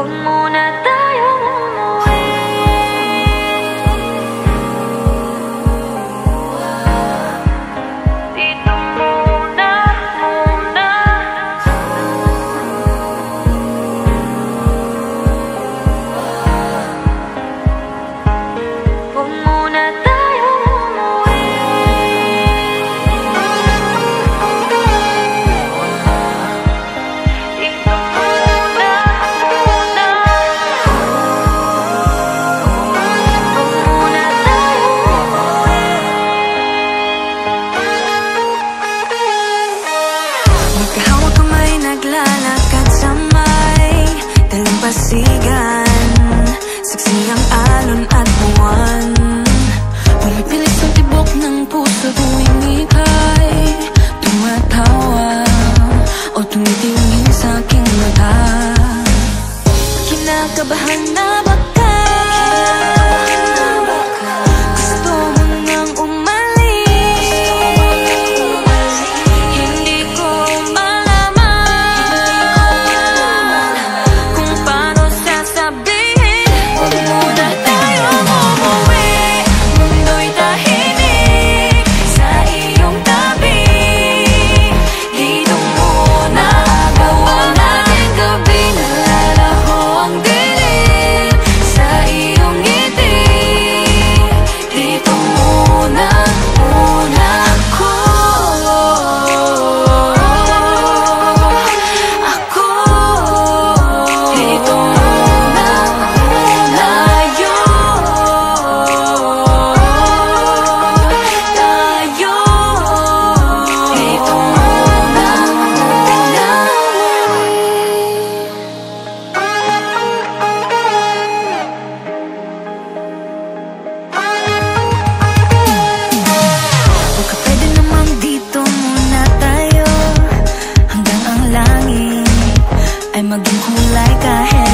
Huwag muna tayong umuwi. Dito muna, muna. Huwag muna tayong umuwi. Dito muna, muna. Huwag muna tayong umuwi. Magkahawak kamay, naglalakad sa may dalampasigan. Saksi ang alon at buwan. Pumipilit sa tibok ng puso tuwing ika'y tumatawa o tumitingin sa aking mata. Kinakabahan na baka gusto mo nang umalis. Hindi ko malaman kung paano sasabihin. Huwag muna tayong umuwi. Mundo'y tahimik sa iyong tabi. Dito muna gawa natin gabi. Nalalaho ang dilim sa iyong ngiti. Dito muna, muna ako. Dito muna, muna tayo. Dito muna, muna. Baka pwede namang dito muna tayo hanggang ang langit ay maging kulay kahit